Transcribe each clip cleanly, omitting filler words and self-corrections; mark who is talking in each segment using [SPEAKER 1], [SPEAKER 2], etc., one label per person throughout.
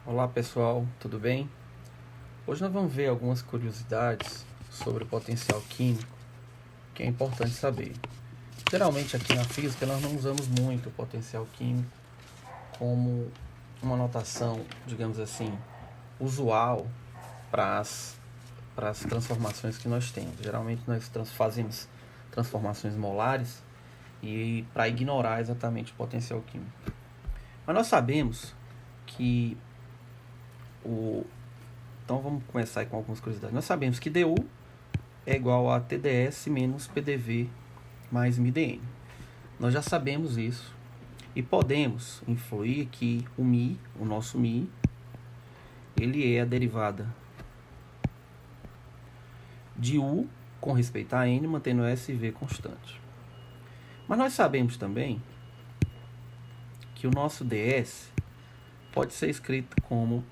[SPEAKER 1] Olá pessoal, tudo bem? Hoje nós vamos ver algumas curiosidades sobre o potencial químico que é importante saber. Geralmente aqui na física nós não usamos muito o potencial químico como uma notação, digamos assim, usual para as transformações que nós temos. Geralmente nós fazemos transformações molares e para ignorar exatamente o potencial químico. Mas nós sabemos que Então vamos começar aí com algumas curiosidades. Nós sabemos que dU é igual a TdS menos PDV mais μdn. Nós já sabemos isso e podemos influir que o μ, o nosso μ, ele é a derivada de U com respeito a N, mantendo S e V constante. Mas nós sabemos também que o nosso ds pode ser escrito como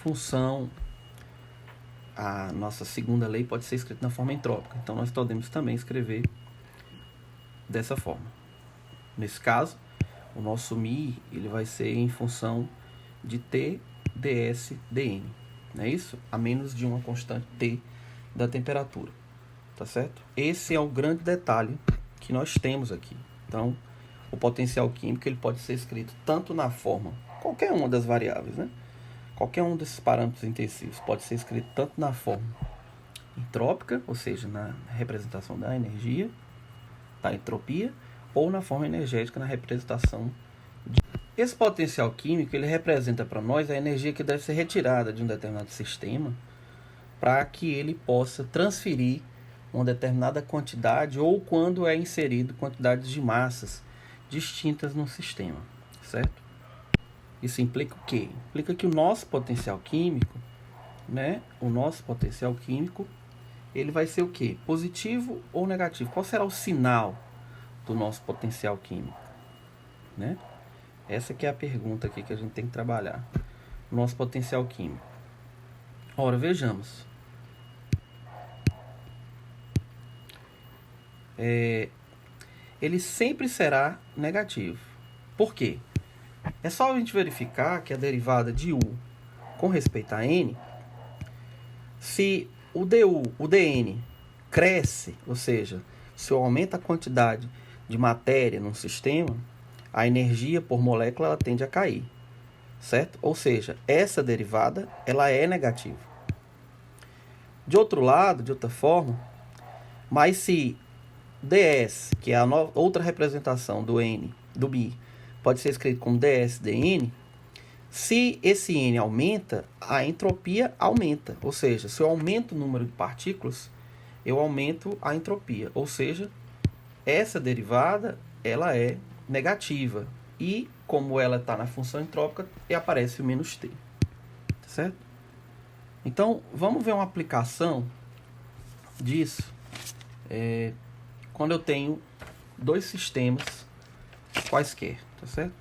[SPEAKER 1] função, a nossa segunda lei pode ser escrita na forma entrópica. Então nós podemos também escrever dessa forma. Nesse caso, o nosso μ ele vai ser em função de T ds dn, não é isso? A menos de uma constante T da temperatura, tá certo? Esse é o grande detalhe que nós temos aqui. Então, o potencial químico ele pode ser escrito tanto na forma, qualquer uma das variáveis, né? Qualquer um desses parâmetros intensivos pode ser escrito tanto na forma entrópica, ou seja, na representação da energia, da entropia, ou na forma energética, na representação de... Esse potencial químico ele representa para nós a energia que deve ser retirada de um determinado sistema para que ele possa transferir uma determinada quantidade ou quando é inserido quantidades de massas distintas no sistema, certo? Isso implica o quê? Implica que o nosso potencial químico, né? O nosso potencial químico, ele vai ser o quê? Positivo ou negativo? Qual será o sinal do nosso potencial químico, né? Essa que é a pergunta aqui que a gente tem que trabalhar. O nosso potencial químico. Ora, vejamos. Ele sempre será negativo. Por quê? É só a gente verificar que a derivada de U com respeito a N, se o DU, o DN cresce, ou seja, se eu aumento a quantidade de matéria num sistema, a energia por molécula ela tende a cair, certo? Ou seja, essa derivada ela é negativa. De outro lado, de outra forma, mas se ds, que é a outra representação do N, do μ, pode ser escrito como ds dn, se esse N aumenta, a entropia aumenta. Ou seja, se eu aumento o número de partículas, eu aumento a entropia. Ou seja, essa derivada ela é negativa. E como ela está na função entrópica, aparece o menos T. Tá certo? Então, vamos ver uma aplicação disso quando eu tenho dois sistemas quaisquer, tá certo?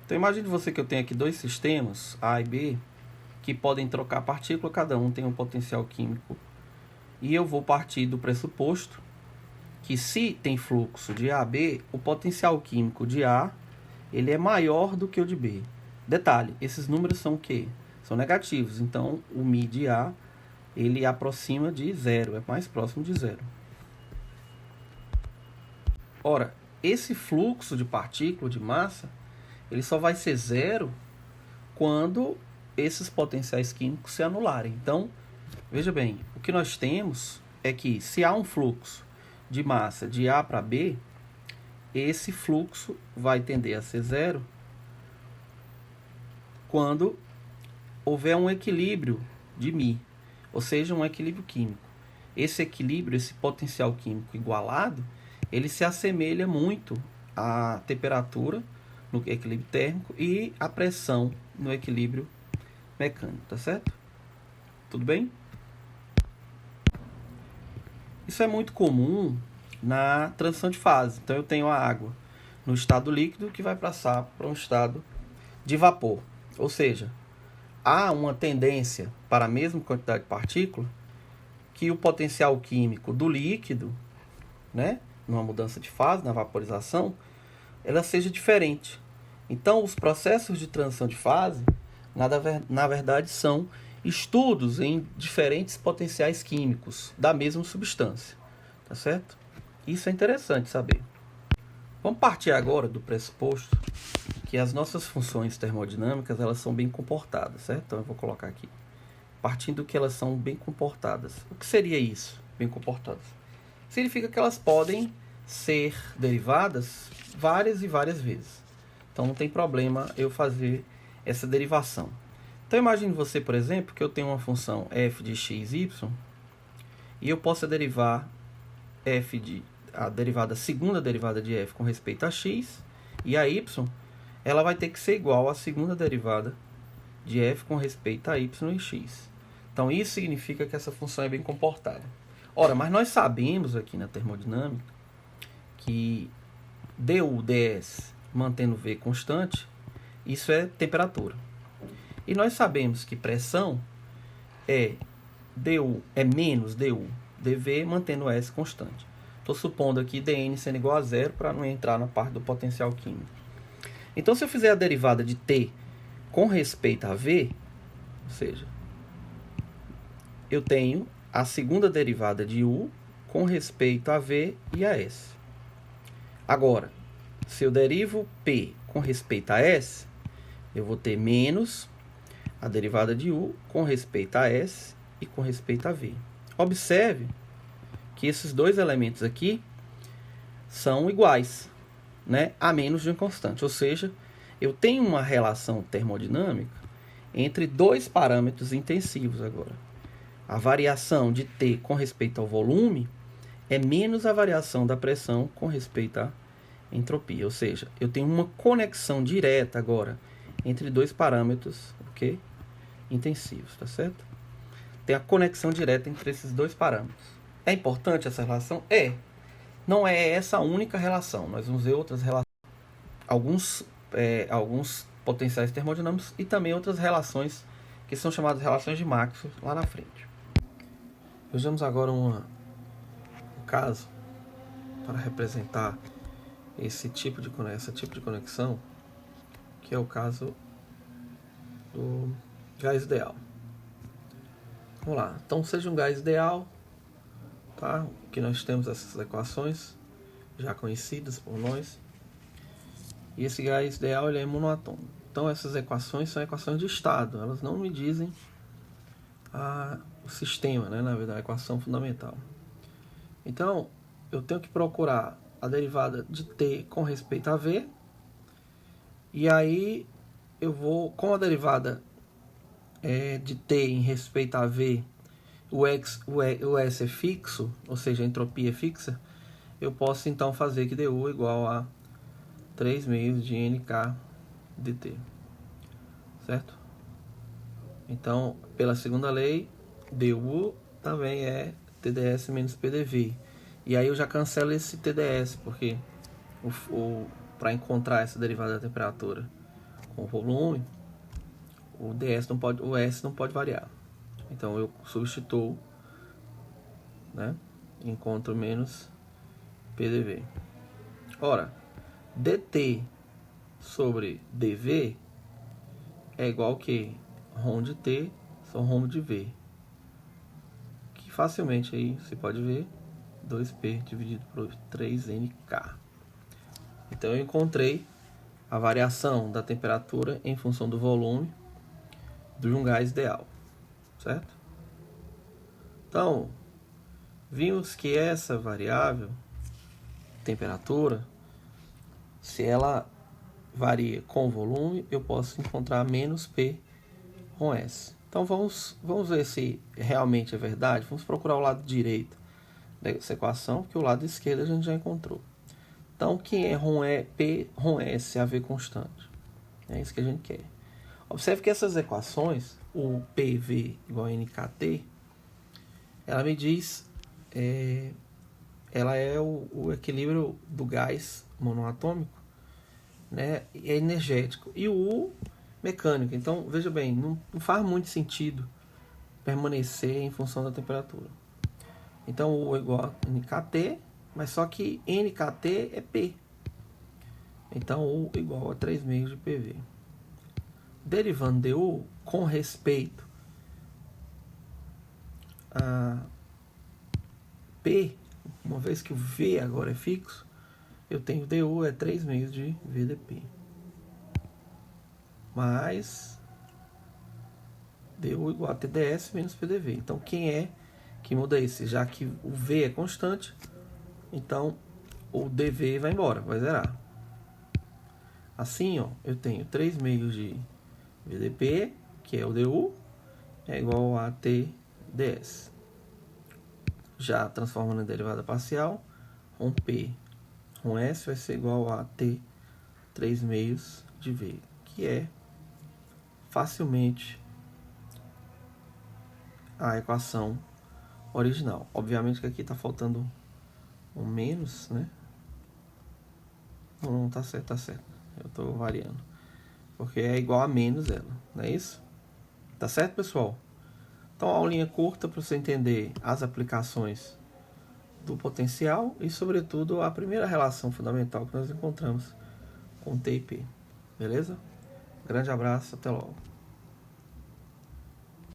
[SPEAKER 1] Então imagine você que eu tenho aqui dois sistemas, A e B, que podem trocar partícula, cada um tem um potencial químico. E eu vou partir do pressuposto que se tem fluxo de A a B, o potencial químico de A ele é maior do que o de B. Detalhe, esses números são o quê? São negativos, então o μ de A ele aproxima de zero, é mais próximo de zero. Ora, esse fluxo de partícula, de massa, ele só vai ser zero quando esses potenciais químicos se anularem. Então, veja bem, o que nós temos é que se há um fluxo de massa de A para B, esse fluxo vai tender a ser zero quando houver um equilíbrio de μ, ou seja, um equilíbrio químico. Esse equilíbrio, esse potencial químico igualado, ele se assemelha muito à temperatura no equilíbrio térmico e à pressão no equilíbrio mecânico, tá certo? Tudo bem? Isso é muito comum na transição de fase. Então eu tenho a água no estado líquido que vai passar para um estado de vapor. Ou seja, há uma tendência para a mesma quantidade de partícula que o potencial químico do líquido, né, numa mudança de fase, na vaporização, ela seja diferente. Então, os processos de transição de fase, na verdade, são estudos em diferentes potenciais químicos da mesma substância. Tá certo? Isso é interessante saber. Vamos partir agora do pressuposto que as nossas funções termodinâmicas elas são bem comportadas, certo? Então eu vou colocar aqui. Partindo que elas são bem comportadas. O que seria isso, bem comportadas? Significa que elas podem ser derivadas várias e várias vezes. Então não tem problema eu fazer essa derivação. Então imagine você, por exemplo, que eu tenho uma função f de x, y, e eu possa derivar a segunda derivada de f com respeito a x, e a y, ela vai ter que ser igual à segunda derivada de f com respeito a y e x. Então isso significa que essa função é bem comportada. Ora, mas nós sabemos aqui na termodinâmica que du ds mantendo v constante, isso é temperatura. E nós sabemos que pressão é menos du dv mantendo S constante. Estou supondo aqui dN sendo igual a zero para não entrar na parte do potencial químico. Então, se eu fizer a derivada de T com respeito a V, ou seja, eu tenho a segunda derivada de U com respeito a V e a S. Agora, se eu derivo P com respeito a S, eu vou ter menos a derivada de U com respeito a S e com respeito a V. Observe que esses dois elementos aqui são iguais, né, a menos de um constante. Ou seja, eu tenho uma relação termodinâmica entre dois parâmetros intensivos agora. A variação de T com respeito ao volume é menos a variação da pressão com respeito à entropia. Ou seja, eu tenho uma conexão direta agora entre dois parâmetros, ok, intensivos, tá certo? Tem a conexão direta entre esses dois parâmetros. É importante essa relação? É. Não é essa a única relação. Nós vamos ver outras relações. Alguns potenciais termodinâmicos e também outras relações que são chamadas relações de Maxwell lá na frente. Vejamos agora um caso para representar essa tipo de conexão, que é o caso do gás ideal. Vamos lá. Então, seja um gás ideal, tá? Que nós temos essas equações já conhecidas por nós. E esse gás ideal ele é monoatômico. Então, essas equações são equações de estado. Elas não me dizem o sistema, né? Na verdade, a equação fundamental. Então, eu tenho que procurar a derivada de T com respeito a V. E aí, eu vou, com a derivada de T em respeito a V, o S é fixo, ou seja, a entropia é fixa, eu posso então fazer que du igual a 3 meios de NK dt. Certo? Então, pela segunda lei, du também é TdS menos PdV. E aí eu já cancelo esse TdS, porque para encontrar essa derivada da temperatura com o volume, o S não pode variar. Então eu substituo, né? Encontro menos PDV. Ora, dt sobre dv é igual que ρ de t são ρ de v, que facilmente aí você pode ver 2p dividido por 3nk. Então eu encontrei a variação da temperatura em função do volume de um gás ideal, certo? Então, vimos que essa variável, temperatura, se ela varia com o volume, eu posso encontrar menos P com S. Então, vamos ver se realmente é verdade. Vamos procurar o lado direito dessa equação, porque o lado esquerdo a gente já encontrou. Então, quem é P, S, a V constante. É isso que a gente quer. Observe que essas equações, o PV igual a NKT, ela me diz, ela é o equilíbrio do gás monoatômico, né, é energético, e o U mecânico. Então, veja bem, não faz muito sentido permanecer em função da temperatura. Então, o U é igual a NKT, mas só que NKT é P. Então, U igual a 3 meios de PV. Derivando de U com respeito a P, uma vez que o V agora é fixo, eu tenho DU é 3 meios de VDP. Mais DU igual a TDS menos PDV. Então, quem é que muda esse? Já que o V é constante, então o DV vai embora, vai zerar. Assim, ó, eu tenho 3 meios de VDP, que é o DU, é igual a TDS. Já transformando em derivada parcial, um P, um S vai ser igual a T 3 meios de V, que é facilmente a equação original. Obviamente que aqui está faltando um menos, né? Não, tá certo, tá certo. Eu estou variando. Porque é igual a menos ela, não é isso? Tá certo, pessoal? Então, a aulinha curta para você entender as aplicações do potencial e, sobretudo, a primeira relação fundamental que nós encontramos com T e P. Beleza? Grande abraço, até logo.